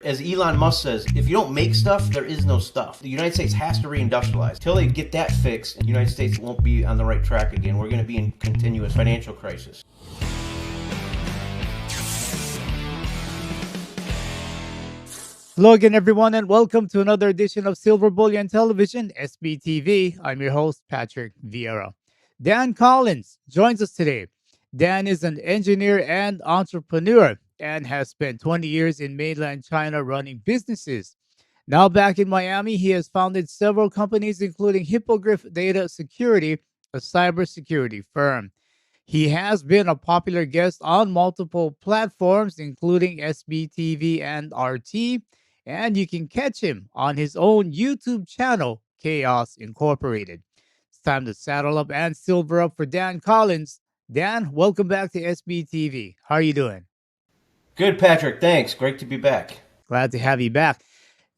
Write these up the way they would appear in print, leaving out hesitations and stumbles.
As Elon Musk says, if you don't make stuff, there is no stuff. The United States has to reindustrialize. Until they get that fixed, the United States won't be on the right track again. We're going to be in continuous financial crisis. Hello again, everyone, and welcome to another edition of Silver Bullion Television, SVBTV. I'm your host, Patrick Vieira. Dan Collins joins us today. Dan is an engineer and entrepreneur and has spent 20 years in mainland China running businesses. Now back in Miami, he has founded several companies, including Hippogriff Data Security, a cybersecurity firm. He has been a popular guest on multiple platforms, including SBTV and RT, and you can catch him on his own YouTube channel, Chaos Incorporated. It's time to saddle up and silver up for Dan Collins. Dan, welcome back to SBTV. How are you doing? Good, Patrick. Thanks. Great to be back. Glad to have you back.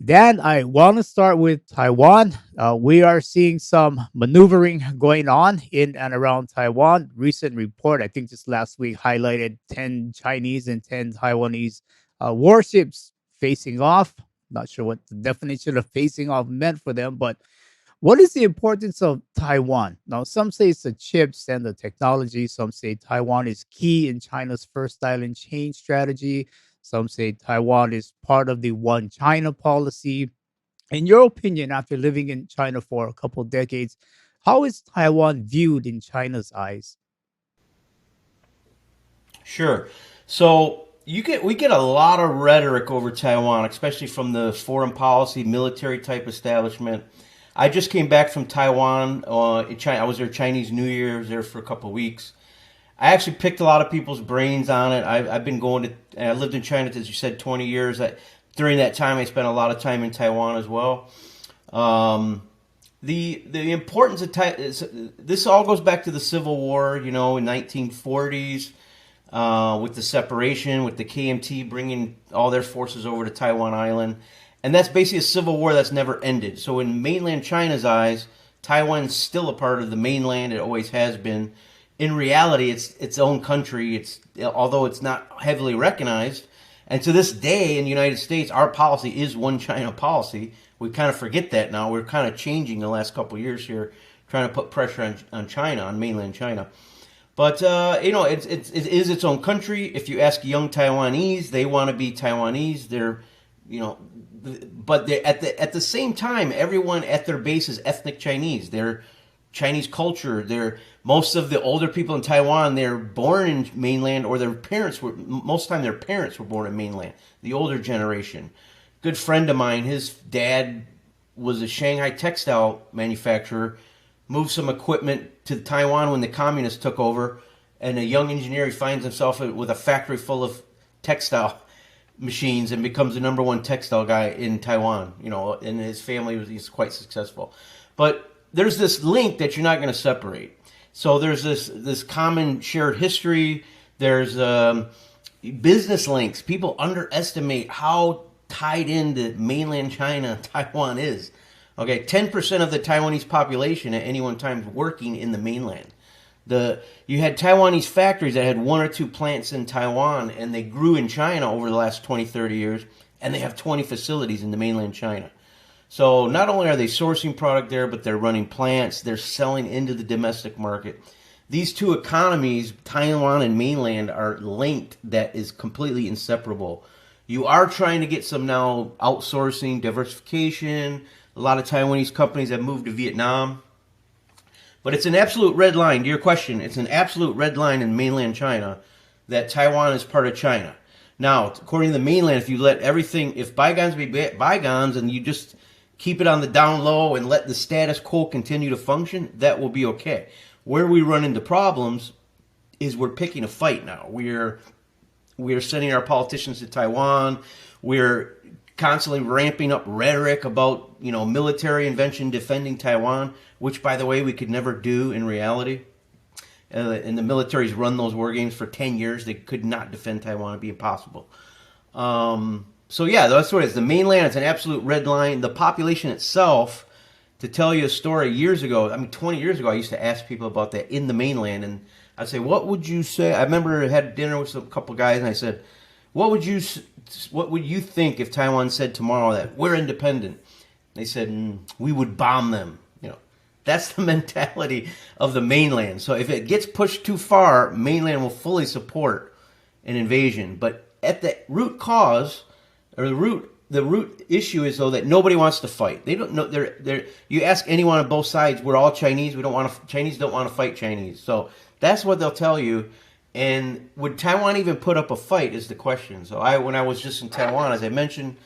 Dan, I want to start with Taiwan. We are seeing some maneuvering going on in and around Taiwan. Recent report, I think just last week, highlighted 10 Chinese and 10 Taiwanese warships facing off. Not sure what the definition of facing off meant for them, but what is the importance of Taiwan? Now, some say it's the chips and the technology. Some say Taiwan is key in China's first island change strategy. Some say Taiwan is part of the One China policy. In your opinion, after living in China for a couple of decades, how is Taiwan viewed in China's eyes? Sure. So we get a lot of rhetoric over Taiwan, especially from the foreign policy, military type establishment. I just came back from Taiwan. I was there Chinese New Year. I was there for a couple of weeks. I actually picked a lot of people's brains on it. I've been going to, and I lived in China, as you said, 20 years. During that time, I spent a lot of time in Taiwan as well. The importance of this all goes back to the Civil War, in 1940s, with the separation, with the KMT bringing all their forces over to Taiwan Island. And that's basically a civil war that's never ended. So in mainland China's eyes, Taiwan's still a part of the mainland. It always has been. In reality, it's its own country. Although it's not heavily recognized. And to this day in the United States, our policy is One China policy. We kind of forget that now. We're kind of changing the last couple of years here, trying to put pressure on China, on mainland China. But, it is its own country. If you ask young Taiwanese, they want to be Taiwanese. But at the same time, everyone at their base is ethnic Chinese. They're Chinese culture. Most of the older people in Taiwan, they're born in mainland, or most of the time their parents were born in mainland, the older generation. Good friend of mine, his dad was a Shanghai textile manufacturer, moved some equipment to Taiwan when the communists took over, and a young engineer, he finds himself with a factory full of textile machines and becomes the number one textile guy in Taiwan, and his family he's quite successful. But there's this link that you're not going to separate. So there's this common shared history. There's business links. People underestimate how tied into mainland China Taiwan is. Okay, 10% of the Taiwanese population at any one time working in the mainland. You had Taiwanese factories that had one or two plants in Taiwan, and they grew in China over the last 20, 30 years, and they have 20 facilities in the mainland China. So not only are they sourcing product there, but they're running plants, they're selling into the domestic market. These two economies, Taiwan and mainland, are linked. That is completely inseparable. You are trying to get some now outsourcing, diversification. A lot of Taiwanese companies have moved to Vietnam. But it's an absolute red line. To your question, it's an absolute red line in mainland China that Taiwan is part of China. Now, according to the mainland, if bygones be bygones and you just keep it on the down low and let the status quo continue to function, that will be okay. Where we run into problems is we're picking a fight now. We're sending our politicians to Taiwan. We're constantly ramping up rhetoric about, military invention defending Taiwan, which, by the way, we could never do in reality. And the military's run those war games for 10 years. They could not defend Taiwan. It'd be impossible. So, yeah, that's what it is. The mainland is an absolute red line. The population itself, to tell you a story, 20 years ago, I used to ask people about that in the mainland. And I'd say, what would you say? I remember I had dinner with a couple guys, and I said, what would you what would you think if Taiwan said tomorrow that we're independent? They said we would bomb them. That's the mentality of the mainland. So if it gets pushed too far, mainland will fully support an invasion. But at the root cause, or the root issue is though that nobody wants to fight. They don't know. You ask anyone on both sides, we're all Chinese. We don't want to. Chinese don't want to fight Chinese. So that's what they'll tell you. And would Taiwan even put up a fight is the question. So when I was just in Taiwan, as I mentioned,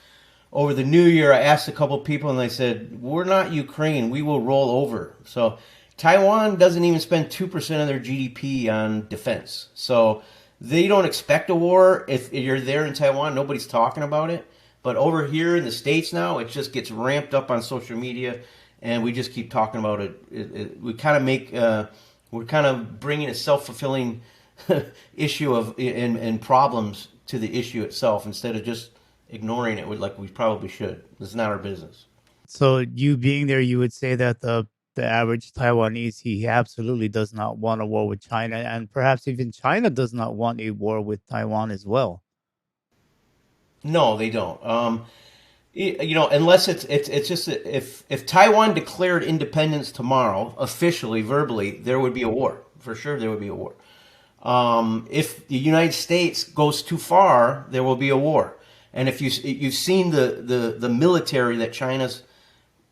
over the New Year, I asked a couple people, and they said, we're not Ukraine. We will roll over. So Taiwan doesn't even spend 2% of their GDP on defense. So they don't expect a war. If you're there in Taiwan, nobody's talking about it. But over here in the States now, it just gets ramped up on social media, and we just keep talking about it. We kind of we're kind of bringing a self-fulfilling issue and problems to the issue itself instead of just ignoring it like we probably should. It's not our business. So you being there, you would say that the average Taiwanese, he absolutely does not want a war with China, and perhaps even China does not want a war with Taiwan as well. No, they don't. Unless it's just if Taiwan declared independence tomorrow, officially, verbally, there would be a war. For sure, there would be a war. If the United States goes too far, there will be a war. And if you've seen the military that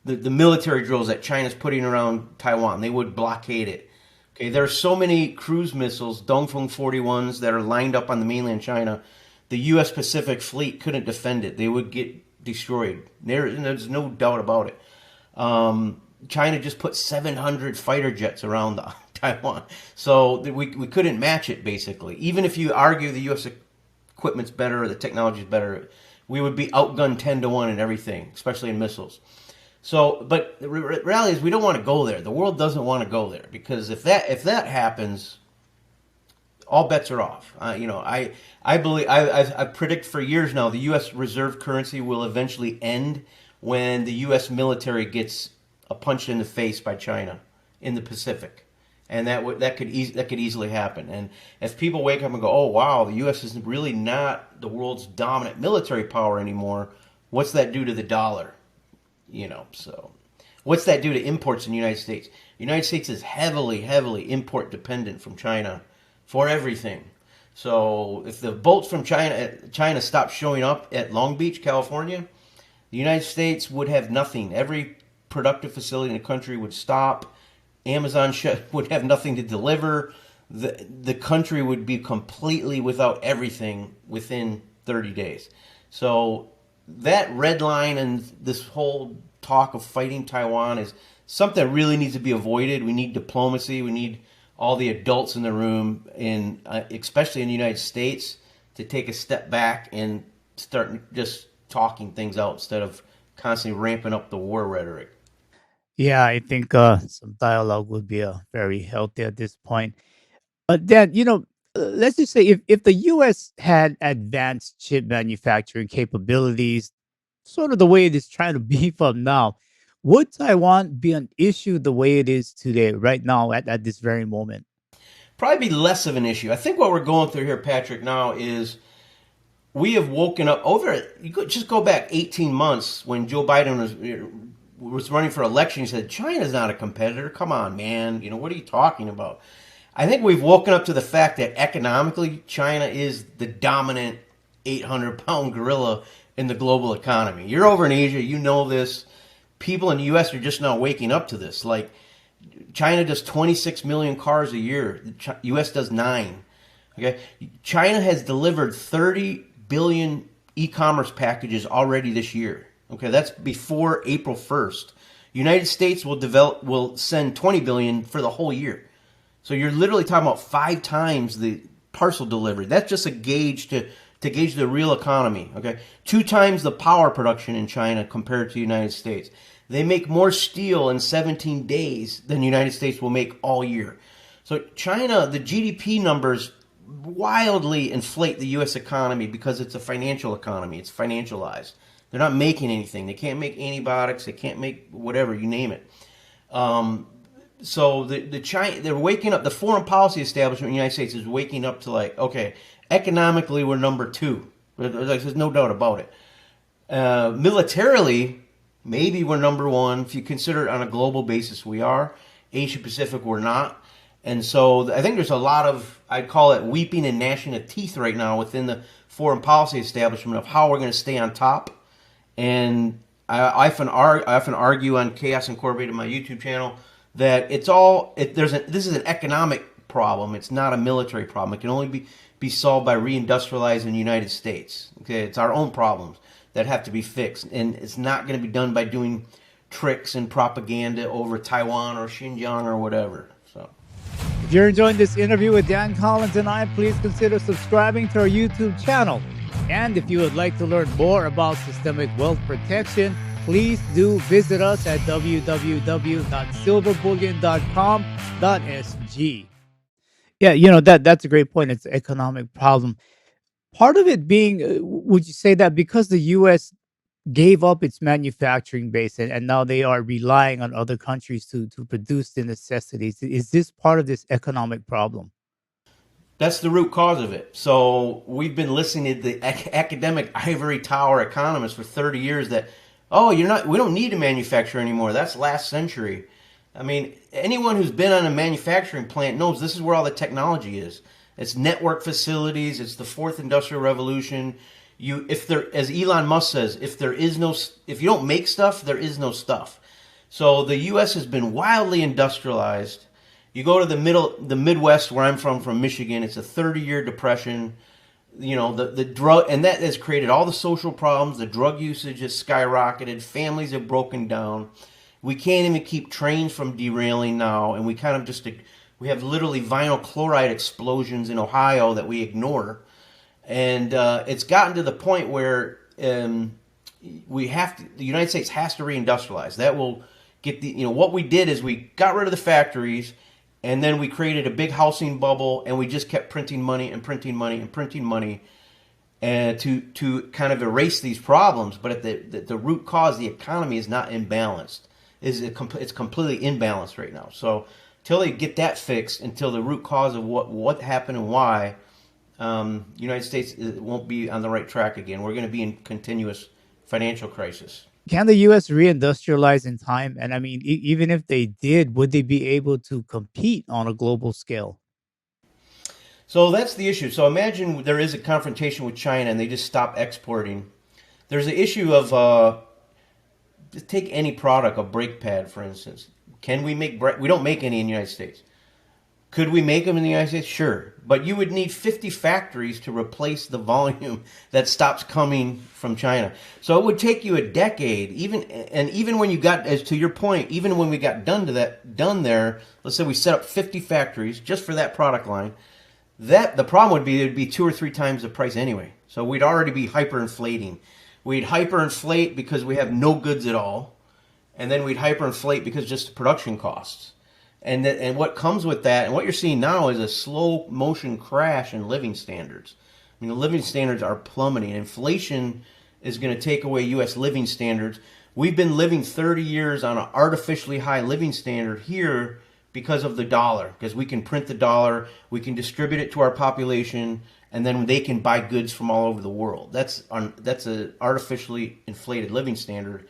the military drills that China's putting around Taiwan, they would blockade it. Okay, there are so many cruise missiles, Dongfeng 41s, that are lined up on the mainland China. The U.S. Pacific Fleet couldn't defend it; they would get destroyed. There's no doubt about it. China just put 700 fighter jets around Taiwan, so we couldn't match it. Basically, even if you argue the U.S. equipment's better or the technology's better, we would be outgunned 10-1 in everything, especially in missiles. So, but the reality is we don't want to go there. The world doesn't want to go there because if that happens, all bets are off. I believe I've predicted for years now the U.S. reserve currency will eventually end when the U.S. military gets a punch in the face by China in the Pacific. And that could easily happen. And if people wake up and go, "Oh wow, the U.S. is really not the world's dominant military power anymore," what's that do to the dollar? So what's that do to imports in the United States? The United States is heavily import dependent from China for everything. So if the boats from China stop showing up at Long Beach, California, the United States would have nothing. Every productive facility in the country would stop. Amazon would have nothing to deliver. The country would be completely without everything within 30 days. So that red line and this whole talk of fighting Taiwan is something that really needs to be avoided. We need diplomacy. We need all the adults in the room, especially in the United States, to take a step back and start just talking things out instead of constantly ramping up the war rhetoric. Yeah, I think some dialogue would be very healthy at this point. Dan, let's just say if the U.S. had advanced chip manufacturing capabilities, sort of the way it is trying to beef up now, would Taiwan be an issue the way it is today, right now, at this very moment? Probably be less of an issue. I think what we're going through here, Patrick, now is we have woken up just go back 18 months when Joe Biden was running for election. He said, China's not a competitor. Come on, man. What are you talking about? I think we've woken up to the fact that economically, China is the dominant 800-pound gorilla in the global economy. You're over in Asia, you know this. People in the U.S. are just now waking up to this. Like, China does 26 million cars a year. The U.S. does 9. Okay, China has delivered 30 billion e-commerce packages already this year. Okay, that's before April 1st. United States will send 20 billion for the whole year. So you're literally talking about 5 times the parcel delivery. That's just a gauge to gauge the real economy. Okay, 2 times the power production in China compared to the United States. They make more steel in 17 days than the United States will make all year. So China, the GDP numbers wildly inflate the U.S. economy because it's a financial economy. It's financialized. They're not making anything. They can't make antibiotics. They can't make whatever, you name it. So they're waking up. The foreign policy establishment in the United States is waking up to, like, okay, economically we're number 2. There's no doubt about it. Militarily, maybe we're number one. If you consider it on a global basis, we are. Asia Pacific, we're not. And so I think there's a lot of, I'd call it weeping and gnashing of teeth right now within the foreign policy establishment of how we're going to stay on top. And I often argue on Chaos Incorporated, my YouTube channel, that this is an economic problem. It's not a military problem. It can only be solved by reindustrializing the United States. Okay, it's our own problems that have to be fixed, and it's not going to be done by doing tricks and propaganda over Taiwan or Xinjiang or whatever. So, if you're enjoying this interview with Dan Collins and I, please consider subscribing to our YouTube channel. And if you would like to learn more about systemic wealth protection, please do visit us at www.silverbullion.com.sg. Yeah, that's a great point. It's an economic problem. Part of it being, would you say that because the U.S. gave up its manufacturing base and now they are relying on other countries to produce the necessities, is this part of this economic problem? that's the root cause of it. So we've been listening to the academic ivory tower economists for 30 years that, we don't need to manufacture anymore. That's last century. I mean, anyone who's been on a manufacturing plant knows this is where all the technology is. It's network facilities. It's the fourth industrial revolution. As Elon Musk says, if you don't make stuff, there is no stuff. So the U.S. has been wildly industrialized. You go to the Midwest, where I'm from Michigan. It's a 30-year depression. The drug, and that has created all the social problems. The drug usage has skyrocketed. Families have broken down. We can't even keep trains from derailing now, and we have literally vinyl chloride explosions in Ohio that we ignore. And it's gotten to the point where the United States has to reindustrialize. That will get what we did is we got rid of the factories, and then we created a big housing bubble, and we just kept printing money and printing money and printing money, and to kind of erase these problems. But at the root cause, the economy is not imbalanced. It's completely imbalanced right now. So until they get that fixed, until the root cause of what happened and why, United States won't be on the right track again. We're going to be in continuous financial crisis. Can the U.S. reindustrialize in time? And I mean, even if they did, would they be able to compete on a global scale? So that's the issue. So imagine there is a confrontation with China and they just stop exporting. There's the issue of just take any product, a brake pad, for instance. Can we make we don't make any in the United States. Could we make them in the United States? Sure. But you would need 50 factories to replace the volume that stops coming from China. So it would take you a decade, even when you got, as to your point, even when we got done there, let's say we set up 50 factories just for that product line, the problem would be it would be 2 or 3 times the price anyway. So we'd already be hyperinflating. We'd hyperinflate because we have no goods at all, and then we'd hyperinflate because just the production costs. And what comes with that, and what you're seeing now is a slow motion crash in living standards. I mean, the living standards are plummeting. Inflation is going to take away U.S. living standards. We've been living 30 years on an artificially high living standard here because of the dollar, because we can print the dollar, we can distribute it to our population, and then they can buy goods from all over the world. That's an artificially inflated living standard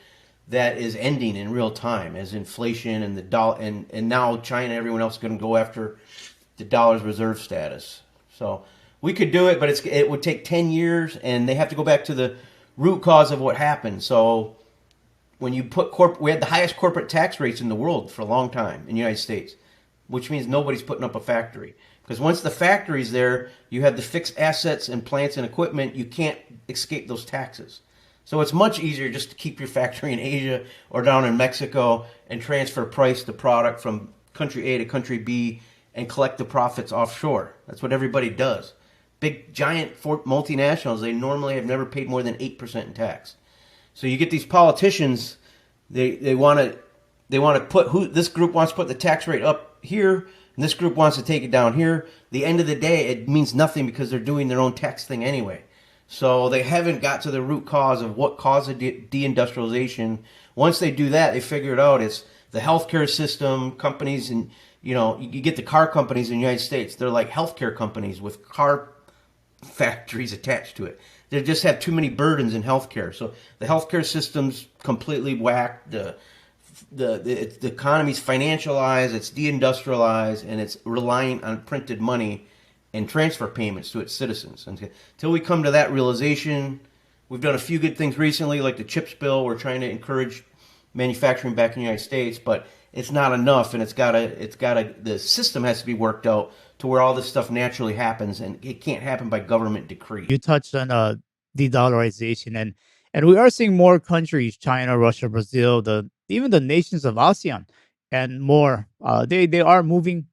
that is ending in real time as inflation and the dollar, and now China and everyone else is going to go after the dollar's reserve status. So we could do it, but it would take 10 years, and they have to go back to the root cause of what happened. So when you put we had the highest corporate tax rates in the world for a long time in the United States, which means nobody's putting up a factory. Because once the factory's there, you have the fixed assets and plants and equipment, you can't escape those taxes. So it's much easier just to keep your factory in Asia or down in Mexico and transfer the product from country A to country B and collect the profits offshore. That's what everybody does. Big, giant multinationals, they normally have never paid more than 8% in tax. So you get these politicians, they want to put this group wants to put the tax rate up here, and this group wants to take it down here. The end of the day, it means nothing because they're doing their own tax thing anyway. So they haven't got to the root cause of what caused the deindustrialization. Once they do that, they figure it out. It's the healthcare system, companies, and you get the car companies in the United States. They're like healthcare companies with car factories attached to it. They just have too many burdens in healthcare. So the healthcare system's completely whacked. The economy's financialized, it's deindustrialized, and it's relying on printed money and transfer payments to its citizens. Until we come to that realization, we've done a few good things recently, like the CHIPS bill. We're trying to encourage manufacturing back in the United States, but it's not enough, and the system has to be worked out to where all this stuff naturally happens, and it can't happen by government decree. You touched on de-dollarization, and we are seeing more countries, China, Russia, Brazil, the even the nations of ASEAN and more. They are moving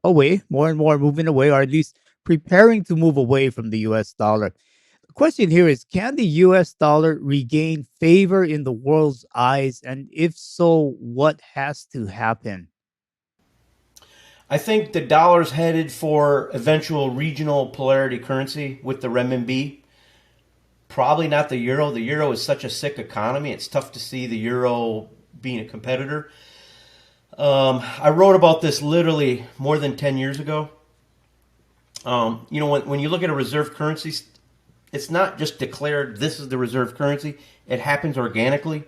away, more and more moving away, or at least preparing to move away from the US dollar. The question here is, can the US dollar regain favor in the world's eyes? And if so, what has to happen? I think the dollar's headed for eventual regional polarity currency with the renminbi. Probably not the euro. The euro is such a sick economy. It's tough to see the euro being a competitor. I wrote about this literally more than 10 years ago. When you look at a reserve currency, it's not just declared this is the reserve currency. It happens organically.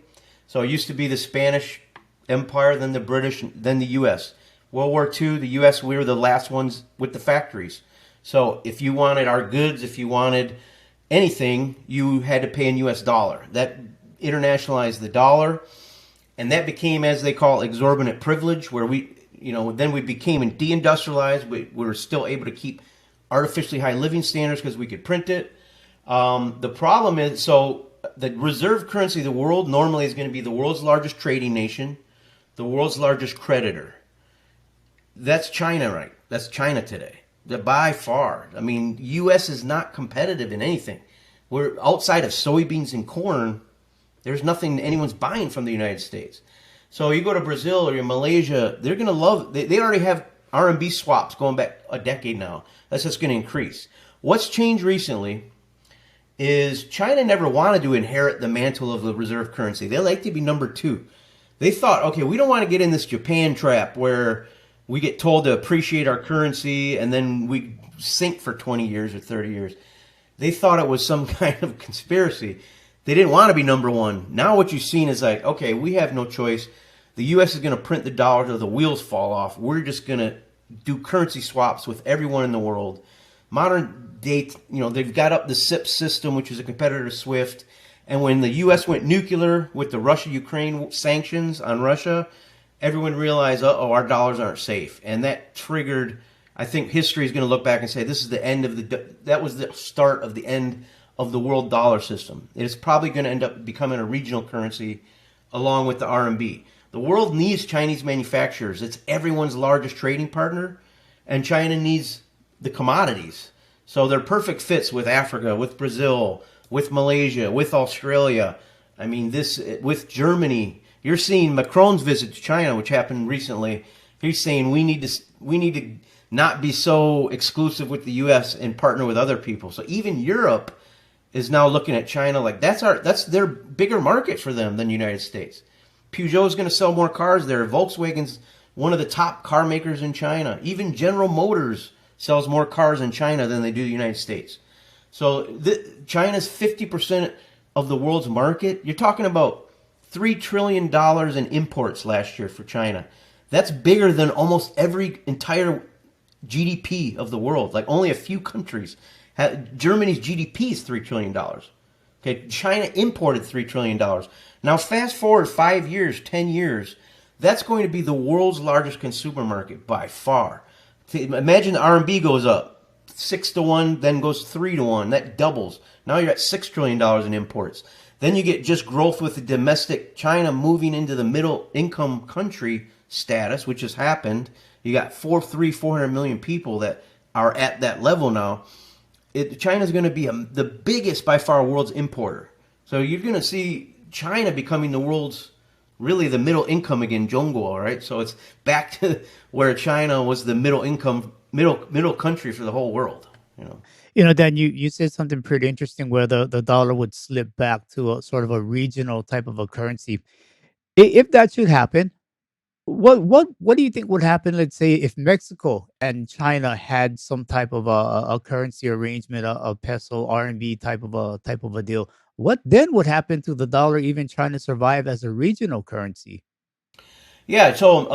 So it used to be the Spanish Empire, then the British, then the U.S. World War II, the U.S., we were the last ones with the factories. So if you wanted our goods, if you wanted anything, you had to pay in U.S. dollar. That internationalized the dollar, and that became, as they call, exorbitant privilege, where then we became deindustrialized. We were still able to keep artificially high living standards because we could print it. The problem is, so the reserve currency of the world normally is going to be the world's largest trading nation, the world's largest creditor. That's China, right? That's China today. By far. I mean, U.S. is not competitive in anything. We're outside of soybeans and corn. There's nothing anyone's buying from the United States. So you go to Brazil or Malaysia, they're going to love. They already have RMB swaps going back a decade now. That's just going to increase. What's changed recently is China never wanted to inherit the mantle of the reserve currency. They like to be number two. They thought, okay, we don't want to get in this Japan trap where we get told to appreciate our currency and then we sink for 20 years or 30 years. They thought it was some kind of conspiracy. They didn't want to be number one. Now what you've seen is like, okay, we have no choice. The U.S. is going to print the dollar till the wheels fall off. We're just going to do currency swaps with everyone in the world. Modern day, they've got up the SIP system, which is a competitor to SWIFT. And when the U.S. went nuclear with the Russia-Ukraine sanctions on Russia, everyone realized, our dollars aren't safe. And that triggered, I think history is going to look back and say, this is the end of that was the start of the end of the world dollar system. It is probably going to end up becoming a regional currency along with the RMB. The world needs Chinese manufacturers. It's everyone's largest trading partner, and China needs the commodities. So they're perfect fits with Africa, with Brazil, with Malaysia, with Australia. I mean, with Germany. You're seeing Macron's visit to China, which happened recently. He's saying we need to not be so exclusive with the U.S. and partner with other people. So even Europe is now looking at China like that's their bigger market for them than the United States. Peugeot's going to sell more cars there. Volkswagen's one of the top car makers in China. Even General Motors sells more cars in China than they do the United States. So China's 50% of the world's market. You're talking about $3 trillion in imports last year for China. That's bigger than almost every entire GDP of the world. Like only a few countries. Germany's GDP is $3 trillion. Okay, China imported $3 trillion. Now fast forward 5 years, 10 years, that's going to be the world's largest consumer market by far. Imagine the RMB goes up 6 to 1, then goes 3 to 1. That doubles. Now you're at $6 trillion in imports. Then you get just growth with the domestic China moving into the middle income country status, which has happened. You got 400 million people that are at that level now. China's going to be the biggest by far world's importer. So you're going to see China becoming the world's really the middle income again, Zhongguo, right? So it's back to where China was the middle income, middle country for the whole world. Dan, you said something pretty interesting where the dollar would slip back to a sort of a regional type of a currency. If that should happen, What do you think would happen? Let's say if Mexico and China had some type of a currency arrangement, a peso RMB type of a deal. What then would happen to the dollar, even trying to survive as a regional currency? Yeah, so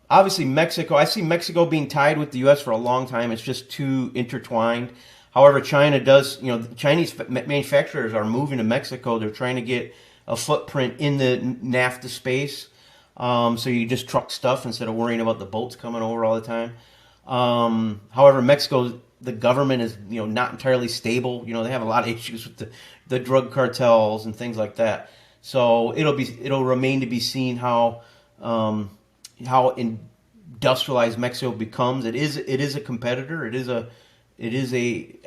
obviously Mexico, I see Mexico being tied with the U.S. for a long time. It's just too intertwined. However, China does, the Chinese manufacturers are moving to Mexico. They're trying to get a footprint in the NAFTA space. So you just truck stuff instead of worrying about the boats coming over all the time. However, Mexico, the government is, not entirely stable. They have a lot of issues with the drug cartels and things like that. So it'll remain to be seen um, how industrialized Mexico becomes. It is a competitor. It is a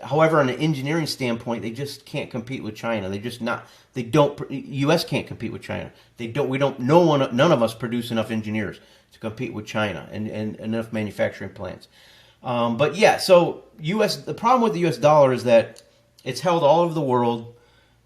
however, on an engineering standpoint, they just can't compete with China. They just not they don't US can't compete with China. They don't we don't no one none of us produce enough engineers to compete with China and enough manufacturing plants. But yeah, so US the problem with the US dollar is that it's held all over the world.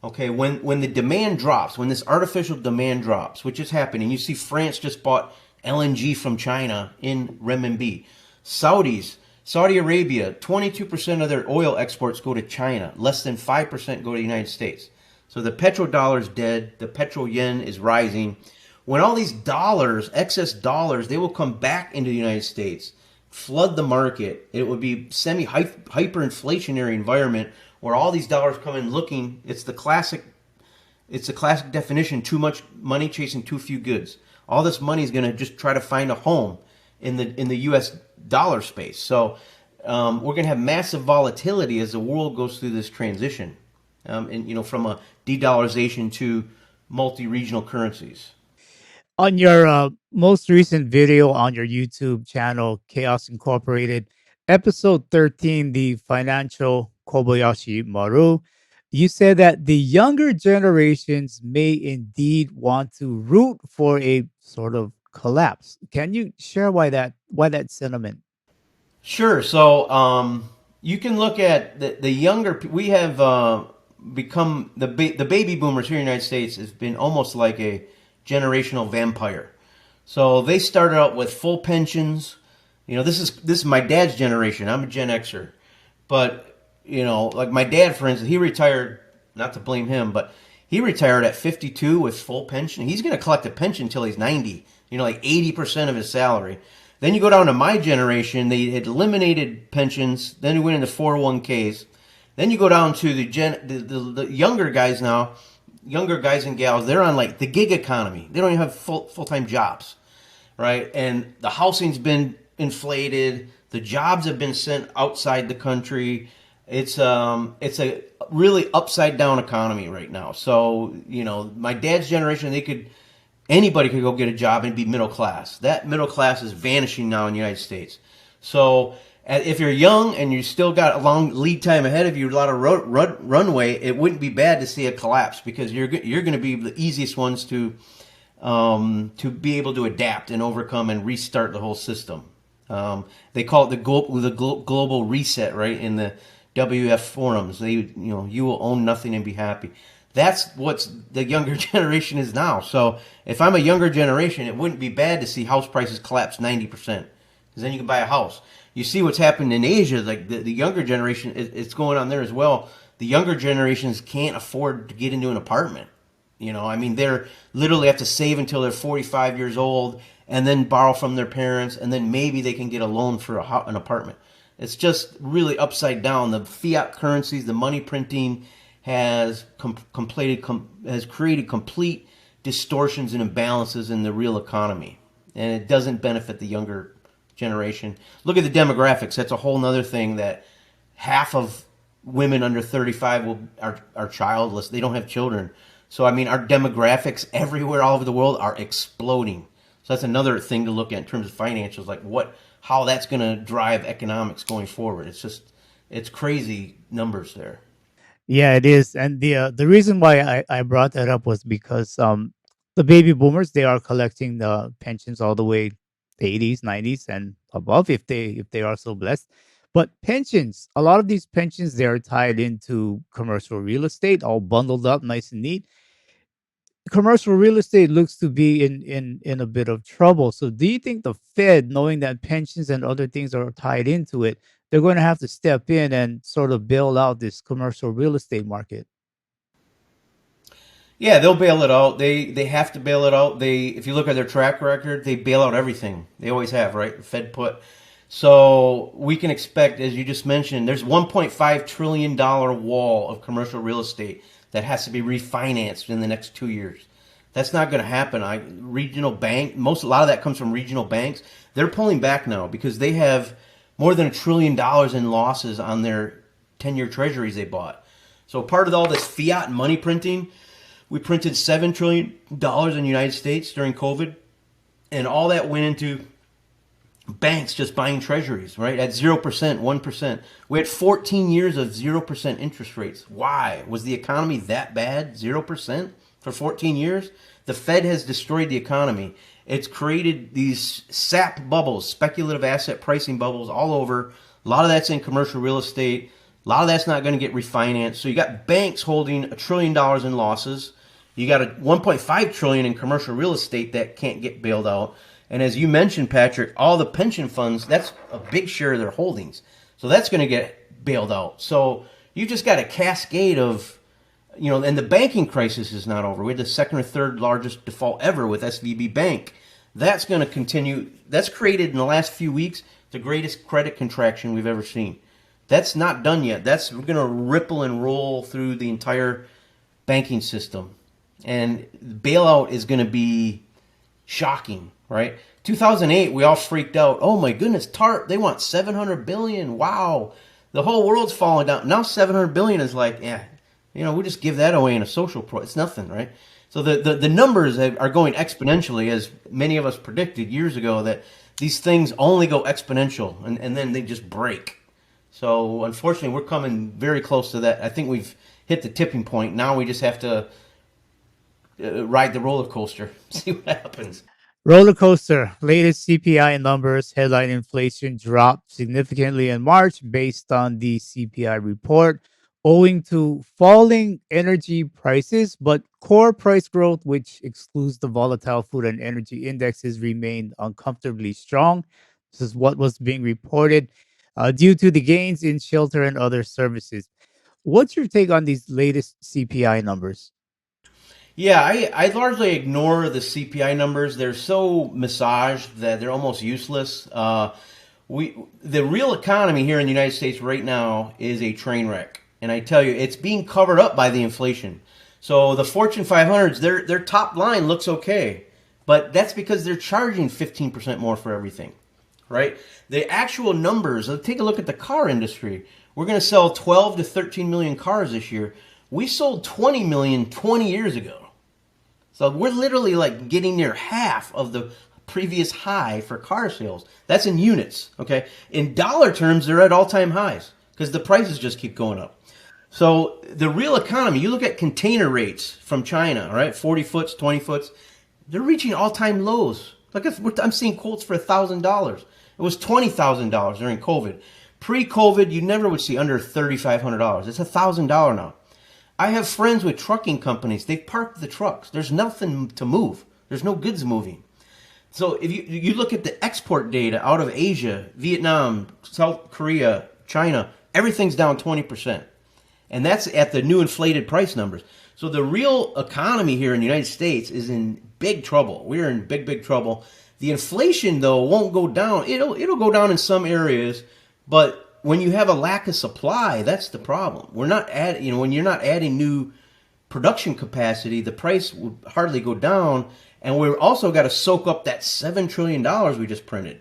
Okay, when the demand drops, when this artificial demand drops, which is happening, you see France just bought LNG from China in renminbi. Saudi Arabia, 22% of their oil exports go to China. Less than 5% go to the United States. So the petrodollar is dead. The petro yen is rising. When all these dollars, excess dollars, they will come back into the United States, flood the market. It would be hyperinflationary environment where all these dollars come in looking. It's the classic definition: too much money chasing too few goods. All this money is going to just try to find a home in the U.S. dollar space. So we're going to have massive volatility as the world goes through this transition, and from a de-dollarization to multi-regional currencies. On your most recent video on your YouTube channel, Chaos Incorporated, episode 13, the financial Kobayashi Maru, you said that the younger generations may indeed want to root for a sort of collapse. Can you share why that sentiment? Sure. So you can look at the younger. We have become the baby boomers here in the United States has been almost like a generational vampire. So they started out with full pensions. This is my dad's generation. I'm a Gen Xer, but like my dad, for instance, he retired. Not to blame him, but he retired at 52 with full pension. He's going to collect a pension until he's 90. Like 80% of his salary. Then you go down to my generation. They had eliminated pensions. Then we went into 401ks. Then you go down to the younger guys now, younger guys and gals. They're on like the gig economy. They don't even have full-time jobs, right? And the housing's been inflated. The jobs have been sent outside the country. It's a really upside down economy right now. So my dad's generation, anybody could go get a job and be middle class. That middle class is vanishing now in the United States. So if you're young and you still got a long lead time ahead of you, a lot of runway, it wouldn't be bad to see a collapse because you're going to be the easiest ones to be able to adapt and overcome and restart the whole system. They call it the global reset, right? In the WF forums, you will own nothing and be happy. That's what the younger generation is now. So if I'm a younger generation, it wouldn't be bad to see house prices collapse 90%, because then you can buy a house. You see what's happened in Asia, like the younger generation, it's going on there as well. The younger generations can't afford to get into an apartment. I mean, they're literally have to save until they're 45 years old and then borrow from their parents, and then maybe they can get a loan for an apartment. It's just really upside down. The fiat currencies, the money printing has has created complete distortions and imbalances in the real economy, and it doesn't benefit the younger generation. Look at the demographics. That's a whole other thing, that half of women under 35 are childless. They don't have children. So I mean, our demographics everywhere, all over the world, are exploding. So that's another thing to look at in terms of financials, like how that's going to drive economics going forward. It's crazy numbers there. Yeah, it is. And the reason why I brought that up was because the baby boomers, they are collecting the pensions all the way the 80s, 90s and above, if they are so blessed. But pensions, a lot of these pensions, they are tied into commercial real estate, all bundled up nice and neat. commercial real estate looks to be in a bit of trouble. So do you think the Fed, knowing that pensions and other things are tied into it, they're going to have to step in and sort of bail out this commercial real estate market? Yeah, they'll bail it out. They have to bail it out. If you look at their track record, they bail out everything. They always have, right? The Fed put. So we can expect, as you just mentioned, there's $1.5 trillion wall of commercial real estate that has to be refinanced in the next 2 years. That's not going to happen. Regional bank, a lot of that comes from regional banks. They're pulling back now because they have more than $1 trillion in losses on their 10-year treasuries they bought. So part of all this fiat money printing, we printed $7 trillion in the United States during COVID, and all that went into banks just buying treasuries, right? At 0%, 1%. We had 14 years of 0% interest rates. Why? Was the economy that bad? 0% for 14 years? The Fed has destroyed the economy. It's created these SAP bubbles, speculative asset pricing bubbles all over. A lot of that's in commercial real estate. A lot of that's not going to get refinanced. So you got banks holding $1 trillion in losses. You got a 1.5 trillion in commercial real estate that can't get bailed out. And as you mentioned, Patrick, all the pension funds, that's a big share of their holdings. So that's going to get bailed out. So you just got a cascade of, and the banking crisis is not over. We had the second or third largest default ever with SVB Bank. That's going to continue. That's created in the last few weeks the greatest credit contraction we've ever seen. That's not done yet. That's going to ripple and roll through the entire banking system. And bailout is going to be shocking, right? 2008, we all freaked out. Oh my goodness, TARP, they want 700 billion. Wow. The whole world's falling down. Now 700 billion is like, we'll just give that away in a social pro. It's nothing, right? So the numbers are going exponentially, as many of us predicted years ago, that these things only go exponential and then they just break. So unfortunately, we're coming very close to that. I think we've hit the tipping point. Now we just have to ride the roller coaster, see what happens. Roller coaster. Latest CPI numbers. Headline inflation dropped significantly in March based on the CPI report, owing to falling energy prices, but core price growth, which excludes the volatile food and energy indexes, remained uncomfortably strong. This is what was being reported due to the gains in shelter and other services. What's your take on these latest CPI numbers? Yeah, I largely ignore the CPI numbers. They're so massaged that they're almost useless. The real economy here in the United States right now is a train wreck. And I tell you, it's being covered up by the inflation. So the Fortune 500s, their top line looks okay. But that's because they're charging 15% more for everything, right? The actual numbers, take a look at the car industry. We're going to sell 12 to 13 million cars this year. We sold 20 million 20 years ago. So we're literally like getting near half of the previous high for car sales. That's in units, okay? In dollar terms, they're at all-time highs because the prices just keep going up. So the real economy, you look at container rates from China, all right, 40 foots, 20 foots, they're reaching all-time lows. Like I'm seeing quotes for $1,000. It was $20,000 during COVID. Pre-COVID, you never would see under $3,500. It's $1,000 now. I have friends with trucking companies. They've parked the trucks. There's nothing to move. There's no goods moving. So if you look at the export data out of Asia, Vietnam, South Korea, China, everything's down 20%. And that's at the new inflated price numbers. So the real economy here in the United States is in big trouble. We're in big, big trouble. The inflation, though, won't go down. It'll go down in some areas, but when you have a lack of supply, that's the problem. We're not when you're not adding new production capacity, the price would hardly go down. And we've also got to soak up that $7 trillion we just printed.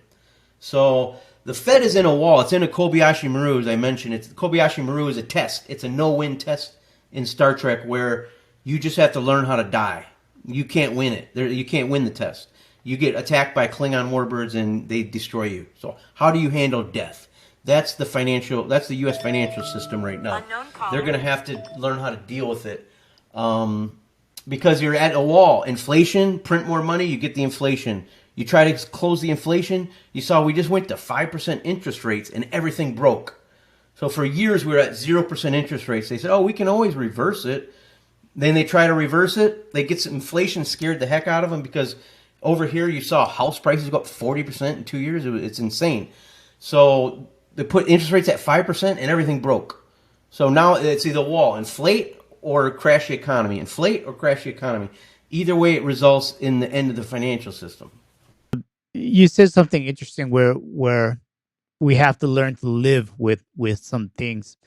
So the Fed is in a wall. It's in a Kobayashi Maru, as I mentioned. Kobayashi Maru is a test. It's a no-win test in Star Trek where you just have to learn how to die. You can't win it. You can't win the test. You get attacked by Klingon warbirds and they destroy you. So how do you handle death? That's the U.S. financial system right now. They're going to have to learn how to deal with it because you're at a wall. Inflation, print more money, you get the inflation. You try to close the inflation, you saw we just went to 5% interest rates and everything broke. So for years we were at 0% interest rates. They said, oh, we can always reverse it. Then they try to reverse it. They get some inflation scared the heck out of them because over here you saw house prices go up 40% in 2 years. It's insane. So they put interest rates at 5% and everything broke. So now it's either wall, inflate or crash the economy. Inflate or crash the economy. Either way, it results in the end of the financial system. You said something interesting where we have to learn to live with some things.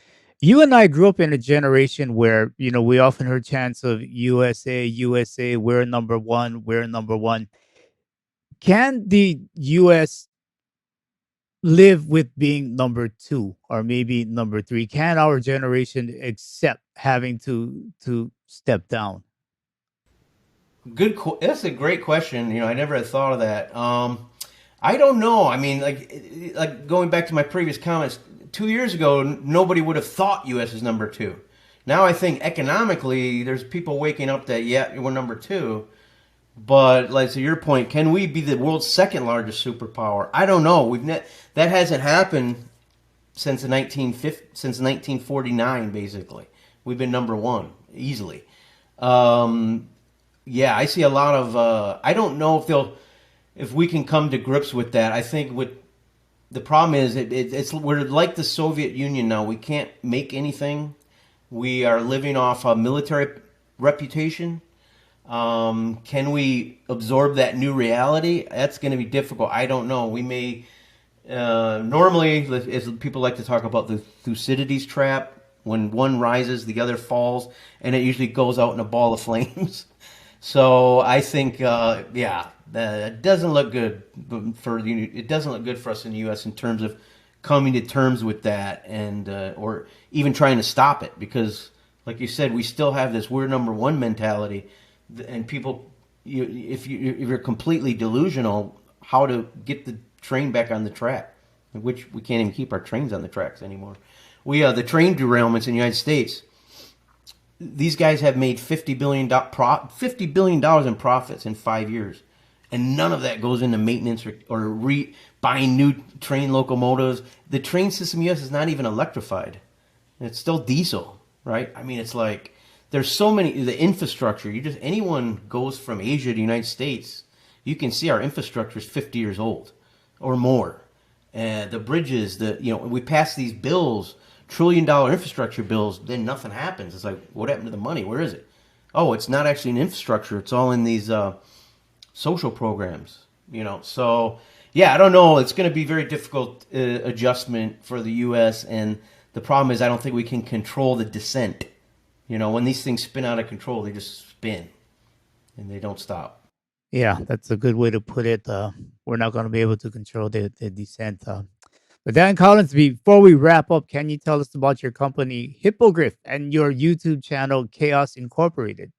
You and I grew up in a generation where, we often heard chants of USA, USA, we're number one, we're number one. Can the US live with being number two or maybe number three? Can our generation accept having to step down? That's a great question. I never had thought of that. I don't know. I mean, like going back to my previous comments, 2 years ago, nobody would have thought U.S. is number two. Now I think economically, there's people waking up that we're number two. But like to your point, can we be the world's second largest superpower? I don't know. That hasn't happened since 1949. Basically, we've been number one easily. Yeah, I see a lot of. I don't know if we can come to grips with that. I think the problem is we're like the Soviet Union now. We can't make anything. We are living off a military reputation. Can we absorb that new reality? That's going to be difficult. I don't know. We may normally, as people like to talk about, the Thucydides trap. When one rises, the other falls, and it usually goes out in a ball of flames. So I think, that doesn't look good it doesn't look good for us in the U.S. in terms of coming to terms with that, and or even trying to stop it, because, like you said, we still have this we're number one mentality, and people, if you're completely delusional, how to get the train back on the track, which we can't even keep our trains on the tracks anymore. The train derailments in the United States. These guys have made $50 billion in profits in 5 years. And none of that goes into maintenance or buying new train locomotives. The train system in the U.S. is not even electrified. It's still diesel, right? I mean, it's like there's so many, the infrastructure. Anyone goes from Asia to the United States, you can see our infrastructure is 50 years old or more. And the bridges, we pass these bills, $1 trillion infrastructure bills, then nothing happens. It's like, what happened to the money? Where is it? Oh, it's not actually in infrastructure. It's all in these social programs, So, yeah, I don't know. It's going to be very difficult adjustment for the U.S. And the problem is I don't think we can control the descent. When these things spin out of control, they just spin and they don't stop. Yeah, that's a good way to put it. We're not going to be able to control the descent. But Dan Collins, before we wrap up, can you tell us about your company, Hippogriff, and your YouTube channel, Chaos Incorporated?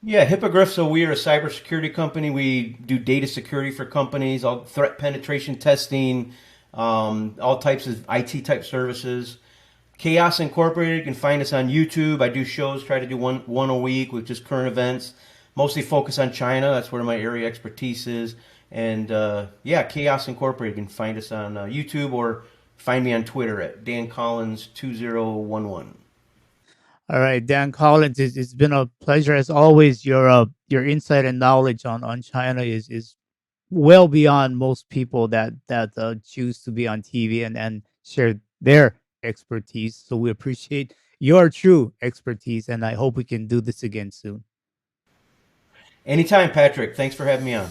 Yeah, Hippogriff. So we are a cybersecurity company. We do data security for companies, all threat penetration testing, all types of IT type services. Chaos Incorporated. You can find us on YouTube. I do shows, try to do one a week with just current events. Mostly focus on China. That's where my area expertise is. And Chaos Incorporated. You can find us on YouTube or find me on Twitter at DanCollins2011. All right, Dan Collins, it's been a pleasure as always. Your insight and knowledge on China is well beyond most people that choose to be on TV and share their expertise. So we appreciate your true expertise, and I hope we can do this again soon. Anytime, Patrick. Thanks for having me on.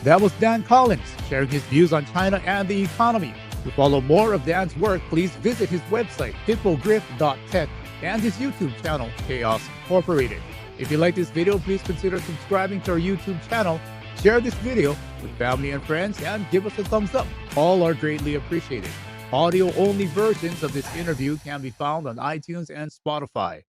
That was Dan Collins sharing his views on China and the economy. To follow more of Dan's work, please visit his website, hippogriff.tech, and his YouTube channel, Chaos Incorporated. If you like this video, please consider subscribing to our YouTube channel, share this video with family and friends, and give us a thumbs up. All are greatly appreciated. Audio-only versions of this interview can be found on iTunes and Spotify.